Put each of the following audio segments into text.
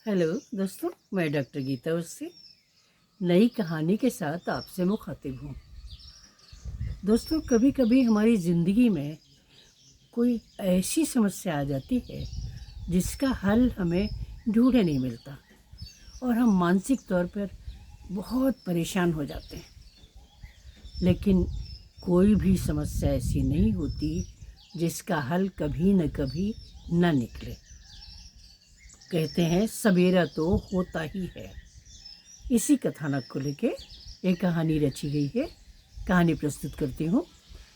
Hello दोस्तों, मैं doctor Gita उससे नई कहानी के साथ आपसे मुखातिब हूँ। दोस्तों, कभी कभी हमारी ज़िंदगी में कोई ऐसी समस्या आ जाती है जिसका हल हमें ढूंढे नहीं मिलता और हम मानसिक तौर पर बहुत परेशान हो जाते हैं। लेकिन कोई भी समस्या ऐसी नहीं होती जिसका हल कभी न कभी न निकले। कहते हैं सवेरा तो होता ही है। इसी कथानक को लेके एक कहानी रची गई है। कहानी प्रस्तुत करती हूँ।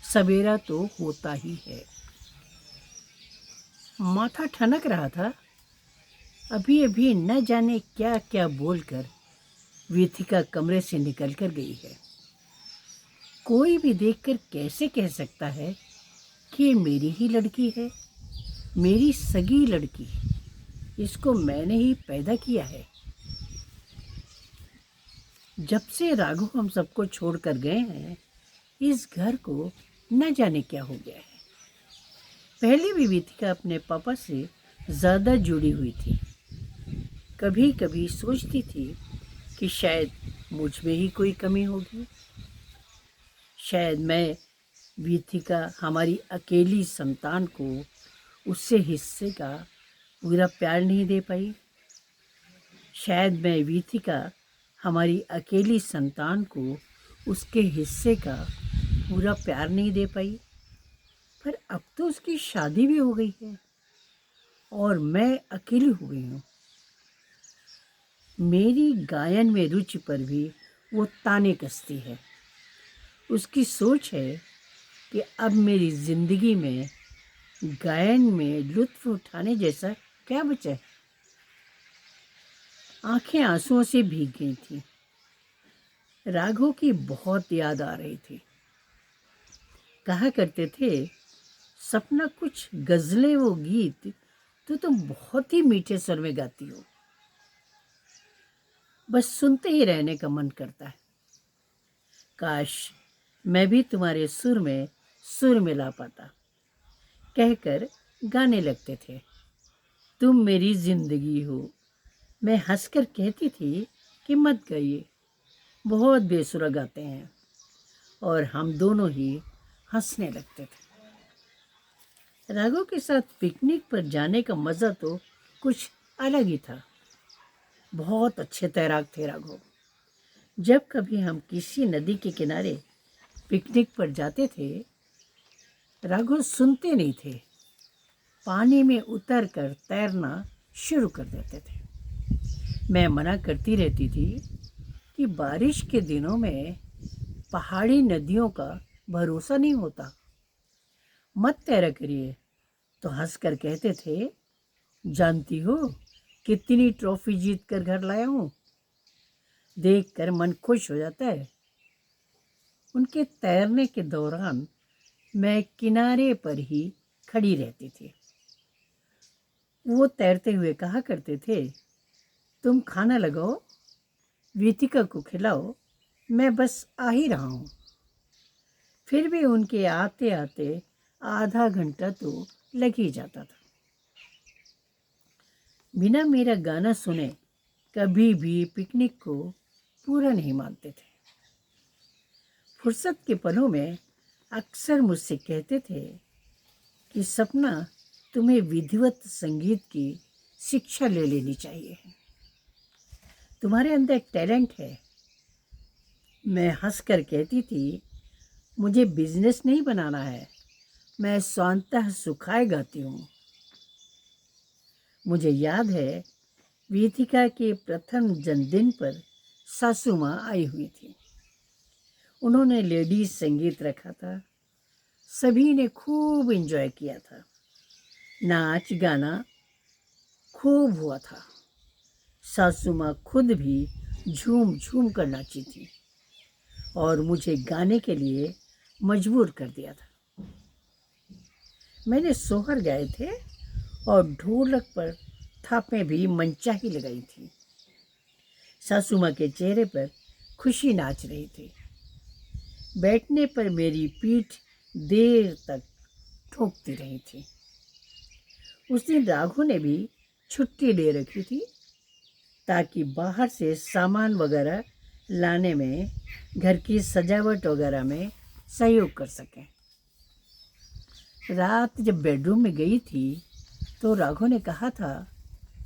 सवेरा तो होता ही है। माथा ठनक रहा था। अभी अभी न जाने क्या क्या बोलकर वीथिका कमरे से निकल कर गई है। कोई भी देखकर कैसे कह सकता है कि ये मेरी ही लड़की है, मेरी सगी लड़की। इसको मैंने ही पैदा किया है। जब से राघव हम सबको छोड़कर गए हैं, इस घर को न जाने क्या हो गया है। पहले भी वीथिका अपने पापा से ज़्यादा जुड़ी हुई थी। कभी कभी सोचती थी कि शायद मुझ में ही कोई कमी होगी। शायद मैं, वीथिका, हमारी अकेली संतान को उससे हिस्से का पूरा प्यार नहीं दे पाई। शायद मैं, वीथिका, हमारी अकेली संतान को उसके हिस्से का पूरा प्यार नहीं दे पाई। पर अब तो उसकी शादी भी हो गई है और मैं अकेली हो गई हूँ। मेरी गायन में रुचि पर भी वो ताने कसती है। उसकी सोच है कि अब मेरी जिंदगी में गायन में लुत्फ उठाने जैसा क्या बचा है। आंखें आंसुओं से भीग गई थी। राघव की बहुत याद आ रही थी। कहा करते थे, सपना कुछ गजलें वो गीत तो तुम बहुत ही मीठे स्वर में गाती हो, बस सुनते ही रहने का मन करता है। काश मैं भी तुम्हारे सुर में सुर मिला पाता, कहकर गाने लगते थे। तुम मेरी जिंदगी हो। मैं हंसकर कहती थी कि मत गाइए, बहुत बेसुरा गाते हैं। और हम दोनों ही हंसने लगते थे। राघव के साथ पिकनिक पर जाने का मज़ा तो कुछ अलग ही था। बहुत अच्छे तैराक थे राघव। जब कभी हम किसी नदी के किनारे पिकनिक पर जाते थे, राघव सुनते नहीं थे, पानी में उतर कर तैरना शुरू कर देते थे। मैं मना करती रहती थी कि बारिश के दिनों में पहाड़ी नदियों का भरोसा नहीं होता, मत तैरा करिए। तो हंसकर कहते थे, जानती हो कितनी ट्रॉफी जीत कर घर लाया हूँ। देख कर मन खुश हो जाता है। उनके तैरने के दौरान मैं किनारे पर ही खड़ी रहती थी। वो तैरते हुए कहा करते थे, तुम खाना लगाओ, वीथिका को खिलाओ, मैं बस आ ही रहा हूँ। फिर भी उनके आते आते आधा घंटा तो लग ही जाता था। बिना मेरा गाना सुने कभी भी पिकनिक को पूरा नहीं मानते थे। फुर्सत के पलों में अक्सर मुझसे कहते थे कि सपना, तुम्हें विधिवत संगीत की शिक्षा ले लेनी चाहिए। तुम्हारे अंदर एक टैलेंट है। मैं हंसकर कहती थी, मुझे बिजनेस नहीं बनाना है, मैं स्वांतः सुखाए गाती हूँ। मुझे याद है, वीथिका के प्रथम जन्मदिन पर सासू माँ आई हुई थी। उन्होंने लेडीज संगीत रखा था। सभी ने खूब एंजॉय किया था। नाच गाना खूब हुआ था। सासू माँ खुद भी झूम झूम कर नाची थी और मुझे गाने के लिए मजबूर कर दिया था। मैंने सोहर गाए थे और ढोलक पर थापें भी मनचाही लगाई थी। सासू माँ के चेहरे पर खुशी नाच रही थी। बैठने पर मेरी पीठ देर तक ठोकती रही थी। उस दिन राघव ने भी छुट्टी ले रखी थी। ताकि बाहर से सामान वगैरह लाने में, घर की सजावट वगैरह में सहयोग कर सकें। रात जब बेडरूम में गई थी तो राघव ने कहा था,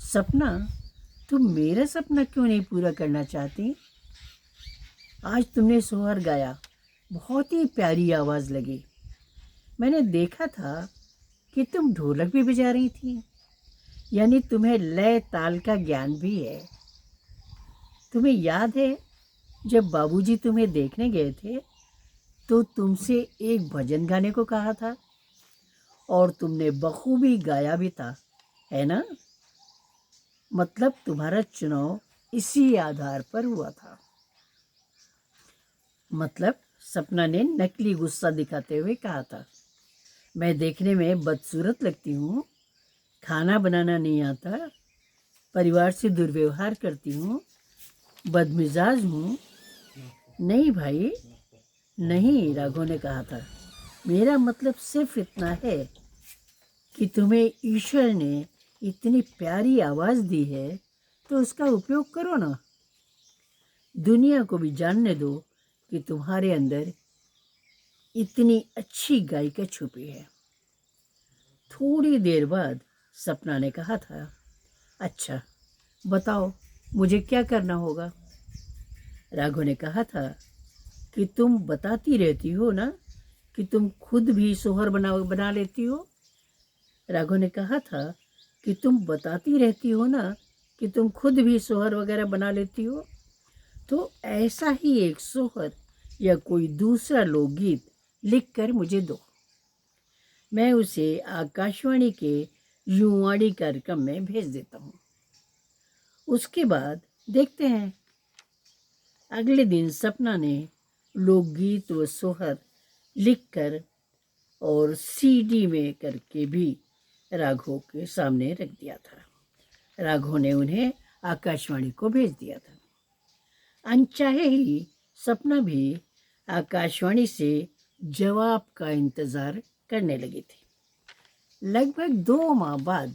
सपना, तुम मेरा सपना क्यों नहीं पूरा करना चाहती? आज तुमने सोहर गाया, बहुत ही प्यारी आवाज़ लगी। मैंने देखा था कि तुम ढोलक भी बजा रही थी, यानी तुम्हें लय ताल का ज्ञान भी है। तुम्हें याद है जब बाबूजी तुम्हें देखने गए थे तो तुमसे एक भजन गाने को कहा था और तुमने बखूबी गाया भी था, है ना? मतलब तुम्हारा चुनाव इसी आधार पर हुआ था। मतलब सपना ने नकली गुस्सा दिखाते हुए कहा था, मैं देखने में बदसूरत लगती हूँ, खाना बनाना नहीं आता, परिवार से दुर्व्यवहार करती हूँ, बदमिजाज हूँ। नहीं भाई, नहीं, राघव ने कहा था, मेरा मतलब सिर्फ इतना है कि तुम्हें ईश्वर ने इतनी प्यारी आवाज़ दी है तो उसका उपयोग करो ना। दुनिया को भी जानने दो कि तुम्हारे अंदर इतनी अच्छी गायिका छुपी है। थोड़ी देर बाद सपना ने कहा था, अच्छा बताओ मुझे क्या करना होगा? राघव ने कहा था कि तुम बताती रहती हो ना कि तुम खुद भी सोहर बना लेती हो। राघव ने कहा था कि तुम बताती रहती हो ना कि तुम खुद भी सोहर वगैरह बना लेती हो, तो ऐसा ही एक सोहर या कोई दूसरा लोकगीत लिख कर मुझे दो। मैं उसे आकाशवाणी के युवाणी कार्यक्रम में भेज देता हूँ। उसके बाद देखते हैं। अगले दिन सपना ने लोकगीत व सोहर लिखकर और सीडी में करके भी राघव के सामने रख दिया था। राघव ने उन्हें आकाशवाणी को भेज दिया था। अनचाहे ही सपना भी आकाशवाणी से जवाब का इंतज़ार करने लगी थी। लगभग 2 माह बाद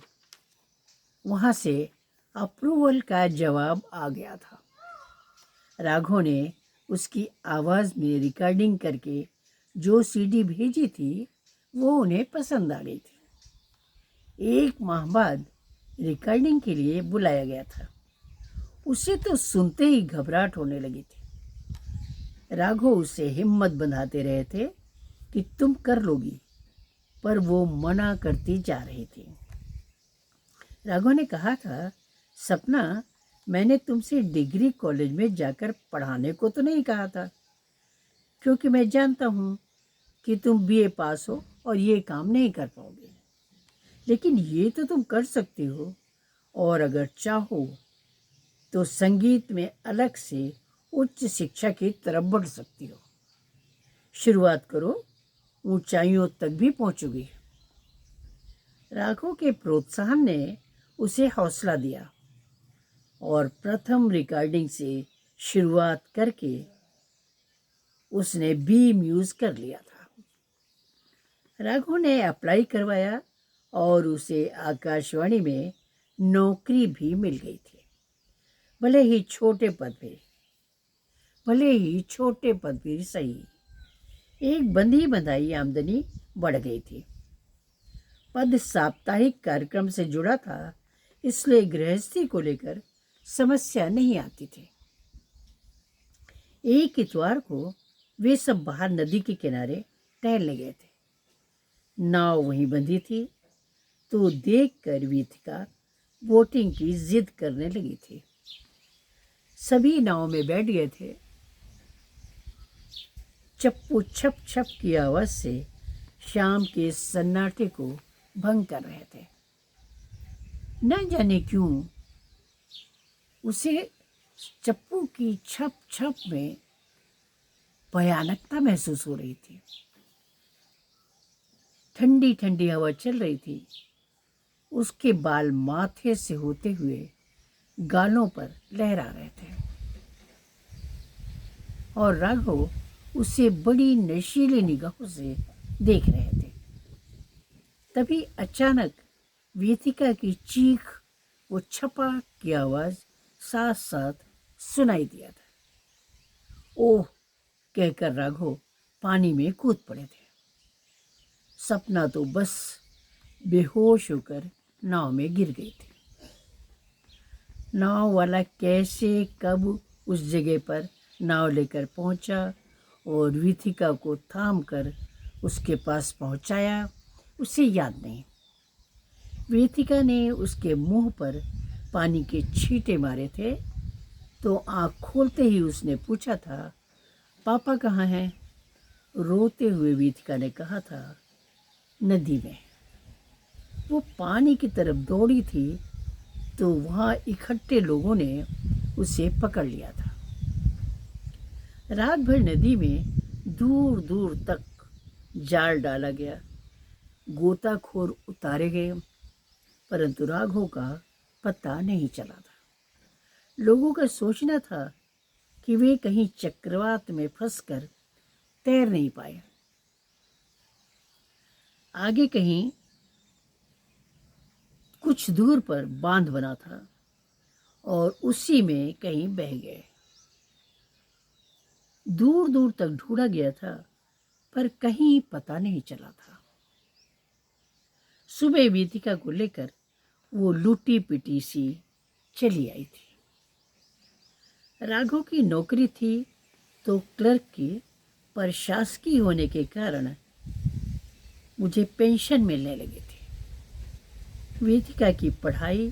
वहाँ से अप्रूवल का जवाब आ गया था। राघव ने उसकी आवाज़ में रिकॉर्डिंग करके जो सीडी भेजी थी वो उन्हें पसंद आ गई थी। 1 माह बाद रिकॉर्डिंग के लिए बुलाया गया था। उसे तो सुनते ही घबराहट होने लगी थी। राघव उसे हिम्मत बंधाते रहे थे कि तुम कर लोगी, पर वो मना करती जा रही थी। राघव ने कहा था, सपना, मैंने तुमसे डिग्री कॉलेज में जाकर पढ़ाने को तो नहीं कहा था, क्योंकि मैं जानता हूँ कि तुम बीए पास हो और ये काम नहीं कर पाओगे। लेकिन ये तो तुम कर सकती हो, और अगर चाहो तो संगीत में अलग से उच्च शिक्षा की तरफ बढ़ सकती हो। शुरुआत करो, ऊंचाइयों तक भी पहुंचोगी। राघव के प्रोत्साहन ने उसे हौसला दिया और प्रथम रिकॉर्डिंग से शुरुआत करके उसने बी म्यूज कर लिया था। राघव ने अप्लाई करवाया और उसे आकाशवाणी में नौकरी भी मिल गई थी। भले ही छोटे पद भी सही, एक बंधी बंधाई आमदनी बढ़ गई थी। पद साप्ताहिक कार्यक्रम से जुड़ा था, इसलिए गृहस्थी को लेकर समस्या नहीं आती थी। एक इतवार को वे सब बाहर नदी के किनारे टहलने गए थे। नाव वहीं बंधी थी तो देखकर वीथिका बोटिंग की जिद करने लगी थी। सभी नाव में बैठ गए थे। चप्पू छप छप की आवाज़ से शाम के सन्नाटे को भंग कर रहे थे। न जाने क्यों उसे चप्पू की छप छप में भयानकता महसूस हो रही थी। ठंडी ठंडी हवा चल रही थी। उसके बाल माथे से होते हुए गालों पर लहरा रहे थे और राघव उसे बड़ी नशीली निगाहों से देख रहे थे। तभी अचानक वेदिका की चीख, वो छपा की आवाज़ साथ साथ सुनाई दिया था। ओह कहकर राघव पानी में कूद पड़े थे। सपना तो बस बेहोश होकर नाव में गिर गई थी। नाव वाला कैसे कब उस जगह पर नाव लेकर पहुंचा और विथिका को थाम कर उसके पास पहुंचाया, उसे याद नहीं। विथिका ने उसके मुंह पर पानी के छींटे मारे थे तो आँख खोलते ही उसने पूछा था, पापा कहाँ हैं? रोते हुए विथिका ने कहा था, नदी में। वो पानी की तरफ दौड़ी थी तो वहाँ इकट्ठे लोगों ने उसे पकड़ लिया था। रात भर नदी में दूर दूर तक जाल डाला गया, गोताखोर उतारे गए, परंतु राघव का पता नहीं चला था। लोगों का सोचना था कि वे कहीं चक्रवात में फंसकर तैर नहीं पाए, आगे कहीं कुछ दूर पर बांध बना था और उसी में कहीं बह गए। दूर दूर तक ढूंढा गया था पर कहीं पता नहीं चला था। सुबह विथिका को लेकर वो लूटी पिटी सी चली आई थी। राघव की नौकरी थी तो क्लर्क की, पर शासकीय होने के कारण मुझे पेंशन मिलने लगी थी। वेदिका की पढ़ाई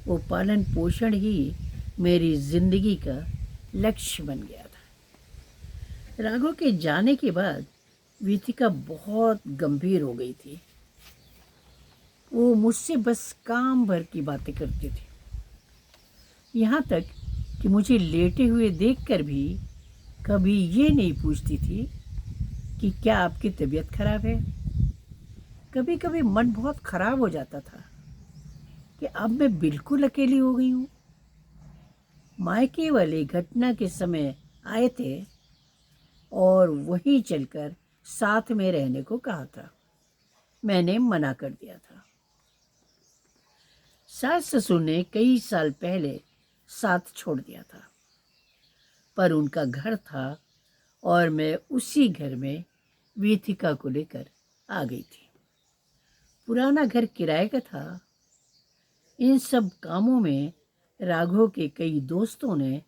और पालन पोषण ही मेरी जिंदगी का लक्ष्य बन गया था। राघव के जाने के बाद वेदिका बहुत गंभीर हो गई थी। वो मुझसे बस काम भर की बातें करती थी, यहाँ तक कि मुझे लेटे हुए देखकर भी कभी ये नहीं पूछती थी कि क्या आपकी तबीयत खराब है। कभी कभी मन बहुत खराब हो जाता था कि अब मैं बिल्कुल अकेली हो गई हूँ। मायके वाले घटना के समय आए थे और वहीं चलकर साथ में रहने को कहा था। मैंने मना कर दिया था। सास ससुर ने कई साल पहले साथ छोड़ दिया था, पर उनका घर था और मैं उसी घर में वेदिका को लेकर आ गई थी। पुराना घर किराए का था। इन सब कामों में राघव के कई दोस्तों ने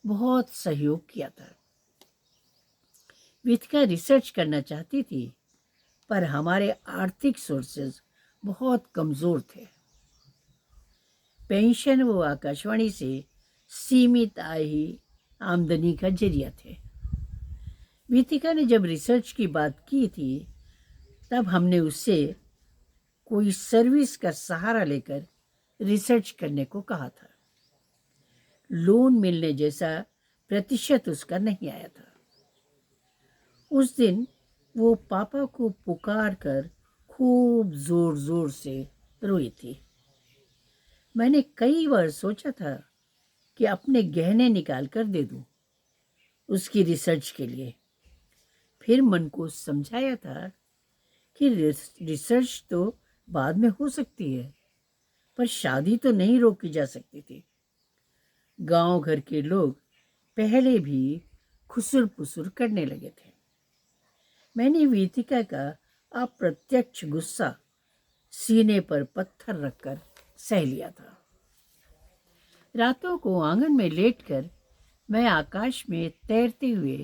बहुत सहयोग किया था। वेदिका रिसर्च करना चाहती थी, पर हमारे आर्थिक सोर्सेज बहुत कमज़ोर थे। पेंशन व आकाशवाणी से सीमित आय ही आमदनी का जरिया थे। वेदिका ने जब रिसर्च की बात की थी तब हमने उससे कोई सर्विस का सहारा लेकर रिसर्च करने को कहा था। लोन मिलने जैसा प्रतिशत उसका नहीं आया था। उस दिन वो पापा को पुकार कर खूब जोर जोर से रोई थी। मैंने कई बार सोचा था कि अपने गहने निकाल कर दे दूं उसकी रिसर्च के लिए। फिर मन को समझाया था कि रिसर्च तो बाद में हो सकती है, पर शादी तो नहीं रोकी जा सकती थी। गांव घर के लोग पहले भी खुसुर पुसुर करने लगे थे। मैंने वेदिका का अप्रत्यक्ष गुस्सा सीने पर पत्थर रखकर सह लिया था। रातों को आंगन में लेटकर मैं आकाश में तैरते हुए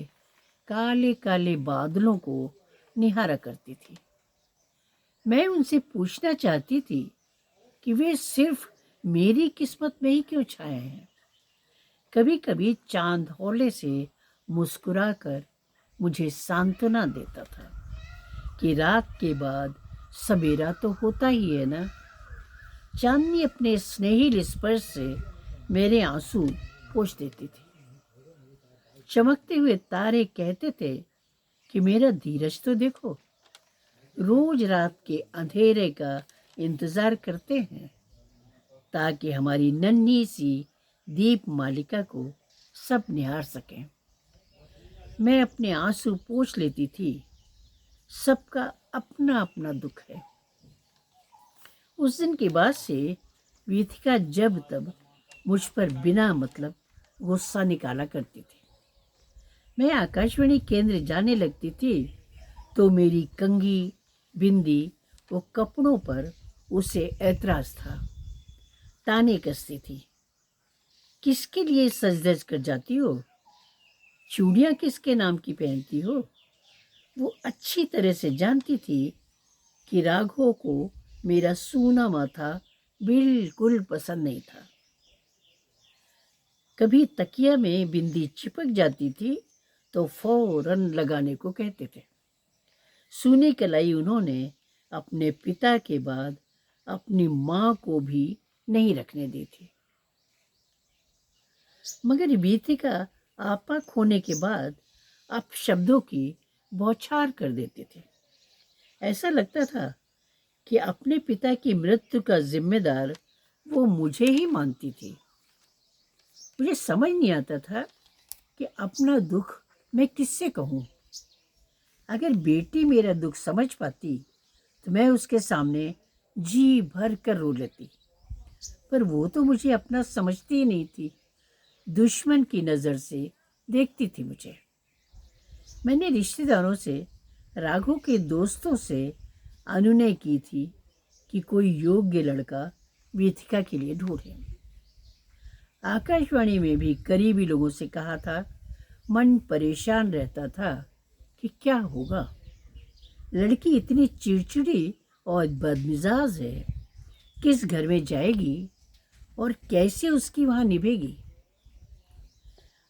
काले काले बादलों को निहारा करती थी। मैं उनसे पूछना चाहती थी कि वे सिर्फ मेरी किस्मत में ही क्यों छाए हैं। कभी कभी चांद हौले से मुस्कुराकर मुझे सांत्वना देता था कि रात के बाद सवेरा तो होता ही है ना। चांदनी अपने स्नेहिल स्पर्श से मेरे आंसू पोंछ देती थी। चमकते हुए तारे कहते थे कि मेरा धीरज तो देखो, रोज रात के अंधेरे का इंतजार करते हैं ताकि हमारी नन्ही सी दीप मालिका को सब निहार सकें। मैं अपने आंसू पोंछ लेती थी। सबका अपना अपना दुख है। उस दिन के बाद से वेदिका जब तब मुझ पर बिना मतलब गुस्सा निकाला करती थी। मैं आकाशवाणी केंद्र जाने लगती थी तो मेरी कंघी, बिंदी वो कपड़ों पर उसे ऐतराज था। ताने कसती थी, किसके लिए सज धज कर जाती हो, चूड़ियां किसके नाम की पहनती हो। वो अच्छी तरह से जानती थी कि राघव को मेरा सूना माथा बिल्कुल पसंद नहीं था। कभी तकिया में बिंदी चिपक जाती थी तो फौरन लगाने को कहते थे। सूनी कलाई उन्होंने अपने पिता के बाद अपनी माँ को भी नहीं रखने दी थी। मगर बीतिका आपा खोने के बाद अपशब्दों की बौछार कर देते थे। ऐसा लगता था कि अपने पिता की मृत्यु का जिम्मेदार वो मुझे ही मानती थी। मुझे समझ नहीं आता था कि अपना दुख मैं किससे कहूँ। अगर बेटी मेरा दुख समझ पाती तो मैं उसके सामने जी भर कर रो लेती, पर वो तो मुझे अपना समझती ही नहीं थी। दुश्मन की नज़र से देखती थी मुझे। मैंने रिश्तेदारों से, राघव के दोस्तों से अनुनय की थी कि कोई योग्य लड़का वेदिका के लिए ढूंढे। आकाशवाणी में भी करीबी लोगों से कहा था। मन परेशान रहता था कि क्या होगा। लड़की इतनी चिड़चिड़ी और बदमिजाज है, किस घर में जाएगी और कैसे उसकी वहाँ निभेगी।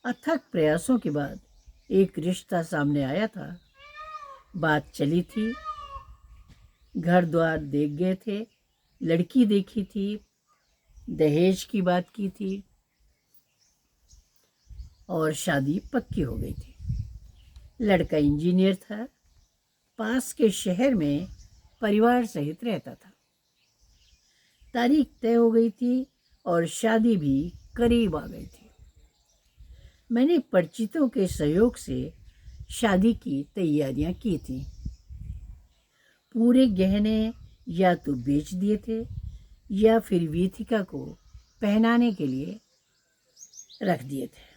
अथक प्रयासों के बाद एक रिश्ता सामने आया था। बात चली थी, घर द्वार देख गए थे, लड़की देखी थी, दहेज की बात की थी और शादी पक्की हो गई थी। लड़का इंजीनियर था, पास के शहर में परिवार सहित रहता था। तारीख तय हो गई थी और शादी भी करीब आ गई थी। मैंने परिचितों के सहयोग से शादी की तैयारियां की थी। पूरे गहने या तो बेच दिए थे या फिर वेदिका को पहनाने के लिए रख दिए थे।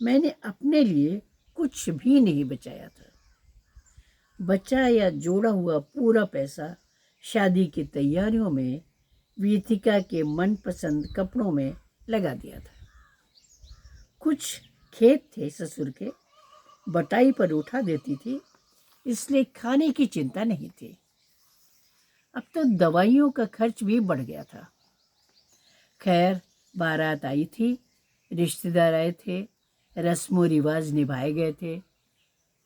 मैंने अपने लिए कुछ भी नहीं बचाया था। बचा या जोड़ा हुआ पूरा पैसा शादी की तैयारियों में, वेदिका के मनपसंद कपड़ों में लगा दिया था। कुछ खेत थे ससुर के, बटाई पर उठा देती थी, इसलिए खाने की चिंता नहीं थी। अब तो दवाइयों का खर्च भी बढ़ गया था। खैर, बारात आई थी, रिश्तेदार आए थे, रस्मों रिवाज निभाए गए थे,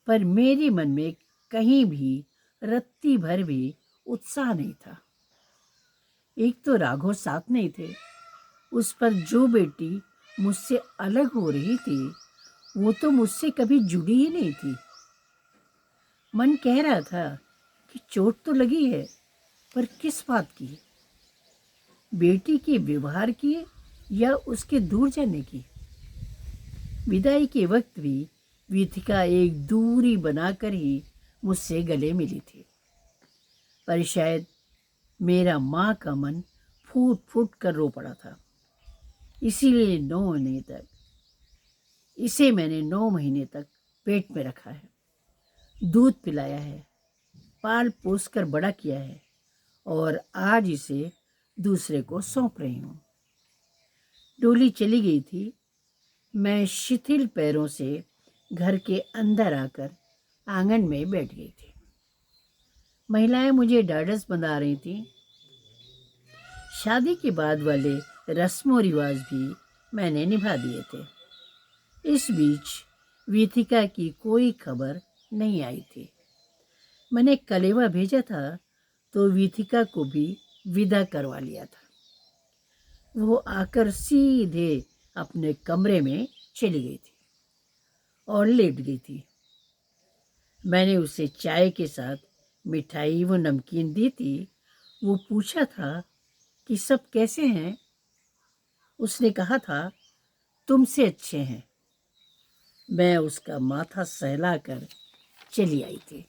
पर मेरे मन में कहीं भी रत्ती भर भी उत्साह नहीं था। एक तो राघव साथ नहीं थे, उस पर जो बेटी मुझसे अलग हो रही थी वो तो मुझसे कभी जुड़ी ही नहीं थी। मन कह रहा था कि चोट तो लगी है, पर किस बात की, बेटी के व्यवहार की या उसके दूर जाने की। विदाई के वक्त भी वेदिका एक दूरी बनाकर ही मुझसे गले मिली थी, पर शायद मेरा माँ का मन फूट फूट कर रो पड़ा था। इसीलिए मैंने 9 महीने तक पेट में रखा है, दूध पिलाया है, पाल पोस कर बड़ा किया है और आज इसे दूसरे को सौंप रही हूँ। डोली चली गई थी। मैं शिथिल पैरों से घर के अंदर आकर आंगन में बैठ गई थी। महिलाएं मुझे ढाढ़स बंधा रही थीं। शादी के बाद वाले रस्मों रिवाज भी मैंने निभा दिए थे। इस बीच वेदिका की कोई खबर नहीं आई थी। मैंने कलेवा भेजा था तो वेदिका को भी विदा करवा लिया था। वो आकर सीधे अपने कमरे में चली गई थी और लेट गई थी। मैंने उसे चाय के साथ मिठाई व नमकीन दी थी। वो पूछा था कि सब कैसे हैं। उसने कहा था तुमसे अच्छे हैं। मैं उसका माथा सहलाकर चली आई थी।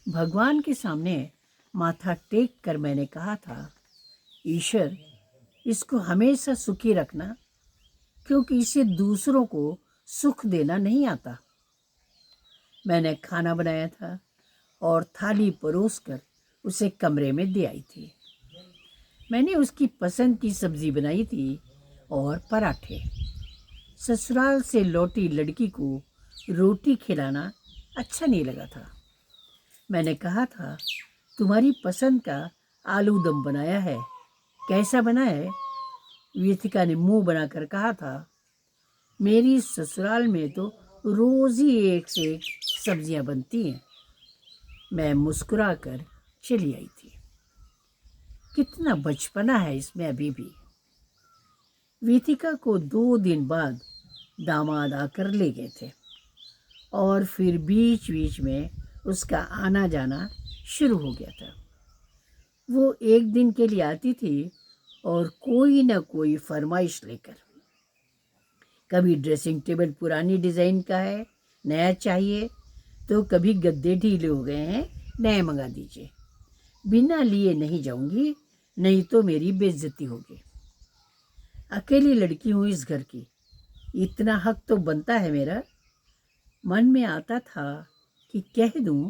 भगवान के सामने माथा टेक कर मैंने कहा था, ईश्वर, इसको हमेशा सुखी रखना, क्योंकि इसे दूसरों को सुख देना नहीं आता। मैंने खाना बनाया था और थाली परोसकर उसे कमरे में दे आई थी। मैंने उसकी पसंद की सब्जी बनाई थी और पराठे। ससुराल से लौटी लड़की को रोटी खिलाना अच्छा नहीं लगा था। मैंने कहा था, तुम्हारी पसंद का आलू दम बनाया है, कैसा बना है? विथिका ने मुंह बनाकर कहा था, मेरी ससुराल में तो रोज ही एक से एक सब्जियां बनती हैं। मैं मुस्कुराकर चली आई थी। कितना बचपना है इसमें अभी भी। विथिका को 2 दिन बाद दामाद आकर ले गए थे और फिर बीच बीच में उसका आना जाना शुरू हो गया था। वो एक दिन के लिए आती थी और कोई ना कोई फरमाइश लेकर। कभी ड्रेसिंग टेबल पुरानी डिज़ाइन का है, नया चाहिए, तो कभी गद्दे ढीले हो गए हैं, नए मंगा दीजिए। बिना लिए नहीं जाऊंगी, नहीं तो मेरी बेइज्जती होगी। अकेली लड़की हूँ इस घर की, इतना हक तो बनता है मेरा। मन में आता था कि कह दूं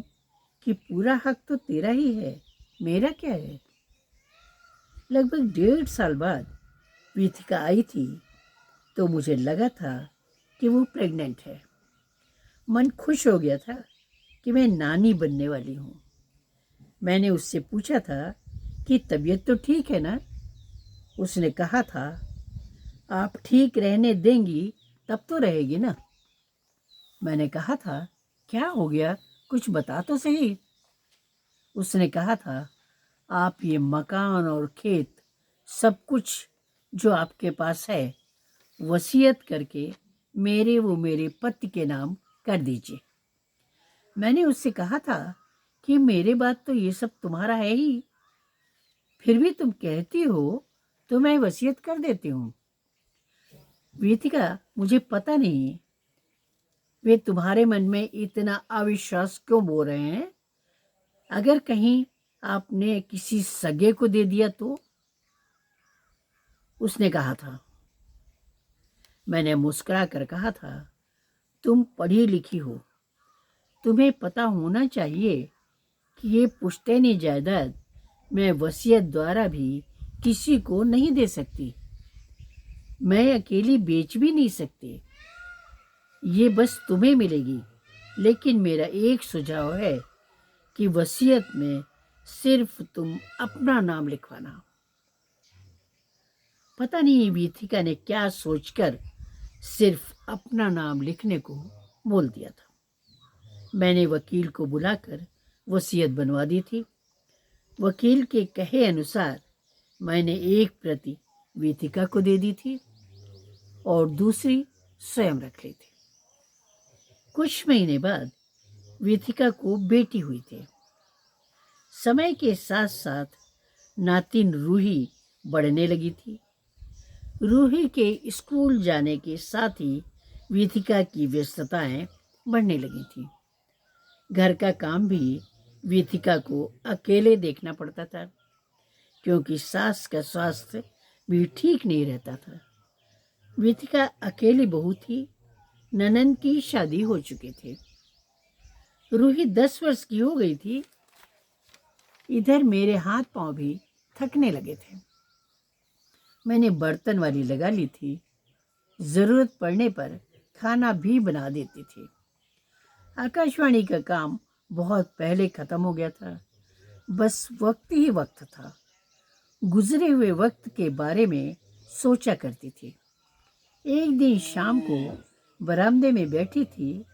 कि पूरा हक तो तेरा ही है, मेरा क्या है। लगभग 1.5 साल बाद विथिका आई थी तो मुझे लगा था कि वो प्रेग्नेंट है। मन खुश हो गया था कि मैं नानी बनने वाली हूँ। मैंने उससे पूछा था कि तबीयत तो ठीक है ना? उसने कहा था, आप ठीक रहने देंगी तब तो रहेगी ना। मैंने कहा था, क्या हो गया, कुछ बता तो सही। उसने कहा था, आप ये मकान और खेत सब कुछ जो आपके पास है वसीयत करके मेरे पति के नाम कर दीजिए। मैंने उससे कहा था कि मेरे बाद तो ये सब तुम्हारा है ही, फिर भी तुम कहती हो तो मैं वसीयत कर देती हूँ। विथिका, मुझे पता नहीं वे तुम्हारे मन में इतना अविश्वास क्यों बो रहे हैं। अगर कहीं आपने किसी सगे को दे दिया तो? उसने कहा था। मैंने मुस्कुरा कर कहा था, तुम पढ़ी लिखी हो, तुम्हें पता होना चाहिए कि ये पुश्तैनी जायदाद मैं वसीयत द्वारा भी किसी को नहीं दे सकती। मैं अकेली बेच भी नहीं सकती, ये बस तुम्हें मिलेगी। लेकिन मेरा एक सुझाव है कि वसीयत में सिर्फ तुम अपना नाम लिखवाना। पता नहीं विथिका ने क्या सोचकर सिर्फ अपना नाम लिखने को बोल दिया था। मैंने वकील को बुलाकर वसीयत बनवा दी थी। वकील के कहे अनुसार मैंने एक प्रति विथिका को दे दी थी और दूसरी स्वयं रख ली थी। कुछ महीने बाद विथिका को बेटी हुई थी। समय के साथ साथ नातिन रूही बढ़ने लगी थी। रूही के स्कूल जाने के साथ ही विथिका की व्यस्तताएं बढ़ने लगी थी। घर का काम भी विथिका को अकेले देखना पड़ता था, क्योंकि सास का स्वास्थ्य भी ठीक नहीं रहता था। विथिका अकेली बहू थी। ननंद की शादी हो चुकी थी। रूही 10 वर्ष की हो गई थी। इधर मेरे हाथ पांव भी थकने लगे थे। मैंने बर्तन वाली लगा ली थी। जरूरत पड़ने पर खाना भी बना देती थी। आकाशवाणी का काम बहुत पहले खत्म हो गया था। बस वक्त ही वक्त था। गुजरे हुए वक्त के बारे में सोचा करती थी। एक दिन शाम को बरामदे में बैठी थी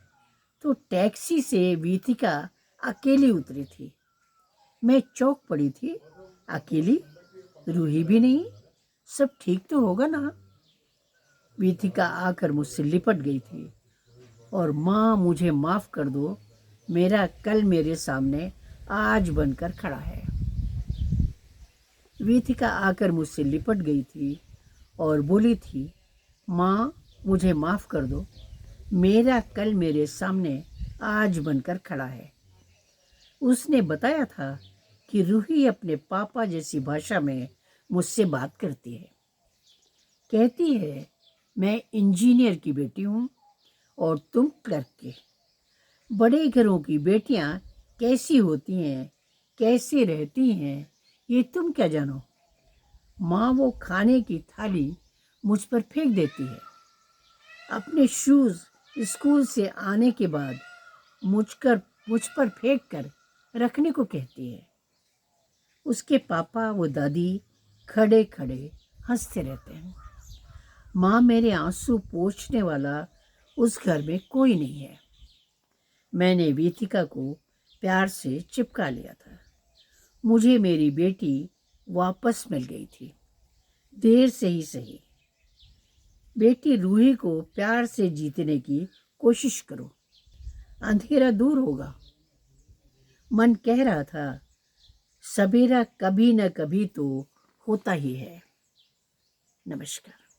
तो टैक्सी से विथिका अकेली उतरी थी। मैं चौंक पड़ी थी। अकेली, रूही भी नहीं, सब ठीक तो होगा ना। विथिका आकर मुझसे लिपट गई थी और माँ मुझे माफ कर दो, मेरा कल मेरे सामने आज बनकर खड़ा है। विथिका आकर मुझसे लिपट गई थी और बोली थी, माँ मुझे माफ कर दो, मेरा कल मेरे सामने आज बनकर खड़ा है। उसने बताया था कि रूही अपने पापा जैसी भाषा में मुझसे बात करती है। कहती है मैं इंजीनियर की बेटी हूँ और तुम क्लर्क की। बड़े घरों की बेटियाँ कैसी होती हैं, कैसी रहती हैं, ये तुम क्या जानो। माँ वो खाने की थाली मुझ पर फेंक देती है। अपने शूज़ स्कूल से आने के बाद मुझ पर फेंक कर रखने को कहती है। उसके पापा वो दादी खड़े खड़े हंसते रहते हैं। माँ मेरे आंसू पोंछने वाला उस घर में कोई नहीं है। मैंने वीथिका को प्यार से चिपका लिया था। मुझे मेरी बेटी वापस मिल गई थी, देर से ही सही। बेटी रूही को प्यार से जीतने की कोशिश करो, अंधेरा दूर होगा। मन कह रहा था सवेरा कभी न कभी तो होता ही है। नमस्कार।